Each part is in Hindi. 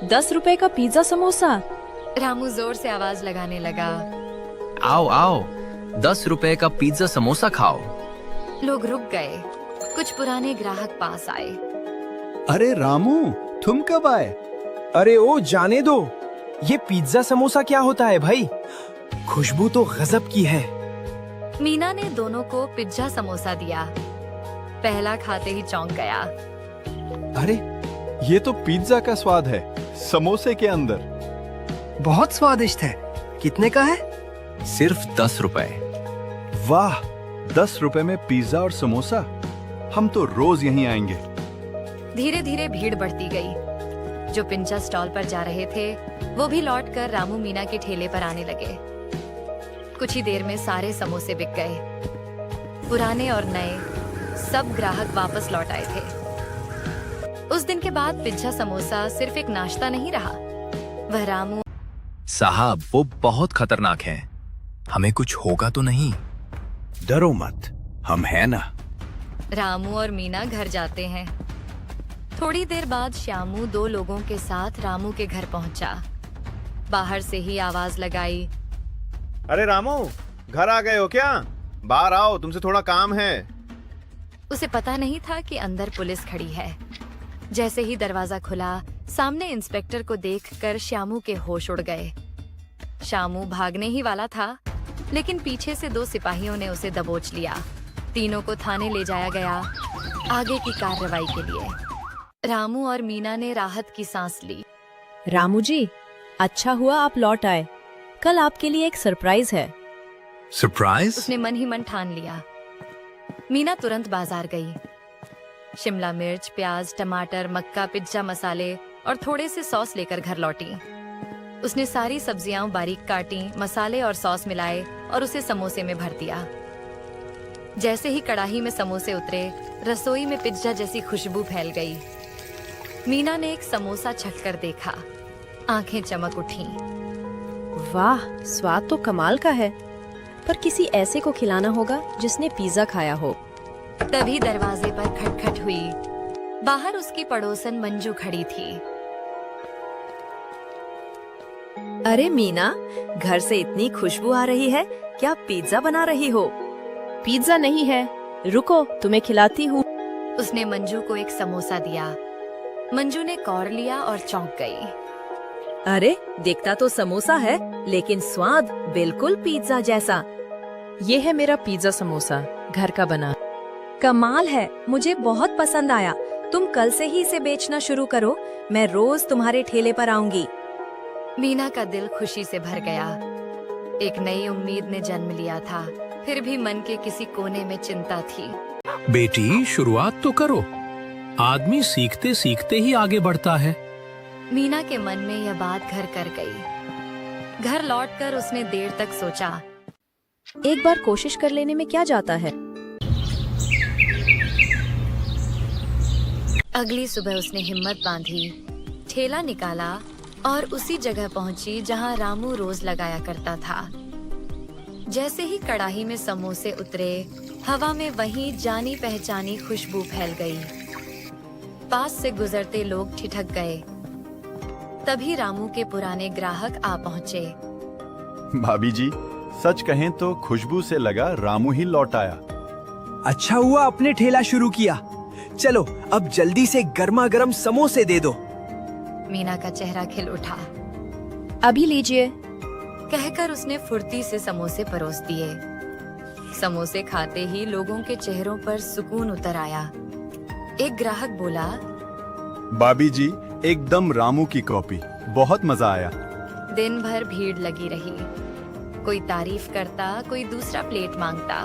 10 रुपए का पिज्जा समोसा। रामू जोर से आवाज लगाने लगा। आओ आओ, 10 रुपए का पिज्जा समोसा खाओ। लोग रुक गए। कुछ पुराने ग्राहक पास आए। अरे रामू, तुम कब आए? अरे ओ जाने दो, ये पिज्जा समोसा क्या होता है भाई? खुशबू तो गजब की है। मीना ने दोनों को पिज्जा समोसा दिया। पहला खाते ही चौंक गया। अरे ये तो पिज्जा का स्वाद है, समोसे के अंदर। बहुत स्वादिष्ट है। कितने का है? सिर्फ 10 रुपए। वाह, 10 रुपए में पिज्जा और समोसा। हम तो रोज यहीं आएंगे। धीरे धीरे भीड़ बढ़ती गई। जो पिज्जा स्टॉल पर जा रहे थे वो भी लौटकर रामू मीना के ठेले पर आने लगे। कुछ ही देर में सारे समोसे बिक गए। पुराने और नए सब ग्राहक वापस लौट आए थे। उस दिन के बाद पिज्जा समोसा सिर्फ एक नाश्ता नहीं रहा, वह रामू। साहब, वो बहुत खतरनाक है। हमें कुछ होगा तो नहीं? डरो मत, हम हैं ना। रामू और मीना घर जाते हैं। थोड़ी देर बाद श्यामू 2 लोगों के साथ रामू के घर पहुंचा। बाहर से ही आवाज लगाई। अरे रामू, घर आ गए हो क्या? बाहर आओ, तुमसे थोड़ा काम है। उसे पता नहीं था कि अंदर पुलिस खड़ी है। जैसे ही दरवाजा खुला, सामने इंस्पेक्टर को देखकर श्यामू के होश उड़ गए। श्यामू भागने ही वाला था, लेकिन पीछे से 2 सिपाहियों ने उसे दबोच लिया। तीनों को थाने ले जाया गया आगे की कार्रवाई के लिए। रामू और मीना ने राहत की सांस ली। रामू जी, अच्छा हुआ आप लौट आए। कल आपके लिए एक सरप्राइज है। सरप्राइज? उसने मन ही मन ठान लिया। मीना तुरंत बाजार गई। शिमला मिर्च, प्याज, टमाटर, मक्का, पिज्जा मसाले और थोड़े से सॉस लेकर घर लौटी। उसने सारी सब्जियां बारीक काटी, मसाले और सॉस मिलाए और उसे समोसे में भर दिया। जैसे ही कढ़ाई में समोसे उतरे, रसोई में पिज्जा जैसी खुशबू फैल गई। मीना ने एक समोसा छककर देखा। आंखें चमक उठी। वाह, स्वाद तो कमाल का है, पर किसी ऐसे को खिलाना होगा जिसने पिज्जा खाया हो। तभी दरवाजे पर खटखट हुई। बाहर उसकी पड़ोसन मंजू खड़ी थी। अरे मीना, घर से इतनी खुशबू आ रही है, क्या पिज्जा बना रही हो? पिज्जा नहीं है, रुको तुम्हें खिलाती हूँ। उसने मंजू को एक समोसा दिया। मंजू ने कौर लिया और चौंक गई। अरे दिखता तो समोसा है, लेकिन स्वाद बिल्कुल पिज्जा जैसा। ये है मेरा पिज्जा समोसा, घर का बना। कमाल है, मुझे बहुत पसंद आया। तुम कल से ही इसे बेचना शुरू करो, मैं रोज तुम्हारे ठेले पर आऊंगी। मीना का दिल खुशी से भर गया। एक नई उम्मीद ने जन्म लिया था, फिर भी मन के किसी कोने में चिंता थी। बेटी, शुरुआत तो करो। आदमी सीखते सीखते ही आगे बढ़ता है। मीना के मन में यह बात घर कर गई। घर लौटकर उसने देर तक सोचा। एक बार कोशिश कर लेने में क्या जाता है। अगली सुबह उसने हिम्मत बांधी, ठेला निकाला और उसी जगह पहुंची जहां रामू रोज लगाया करता था। जैसे ही कढ़ाई में समोसे उतरे, हवा में वही जानी पहचानी खुशबू फैल गई। पास से गुजरते लोग ठिठक गए। तभी रामू के पुराने ग्राहक आ पहुंचे। भाभी जी, सच कहें तो खुशबू से लगा रामू ही लौट आया। अच्छा हुआ अपने ठेला शुरू किया। चलो अब जल्दी से गर्मा गर्म समोसे दे दो। मीना का चेहरा खिल उठा। अभी लीजिए, कहकर उसने फुर्ती से समोसे परोस दिए। समोसे खाते ही लोगों के चेहरों पर सुकून उतर आया। एक ग्राहक बोला, भाभी जी, एकदम रामू की कॉपी, बहुत मजा आया। दिन भर भीड़ लगी रही। कोई तारीफ करता, कोई दूसरा प्लेट मांगता।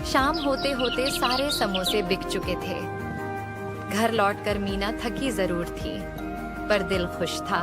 शाम होते होते सारे समोसे बिक चुके थे। घर लौटकर मीना थकी जरूर थी, पर दिल खुश था।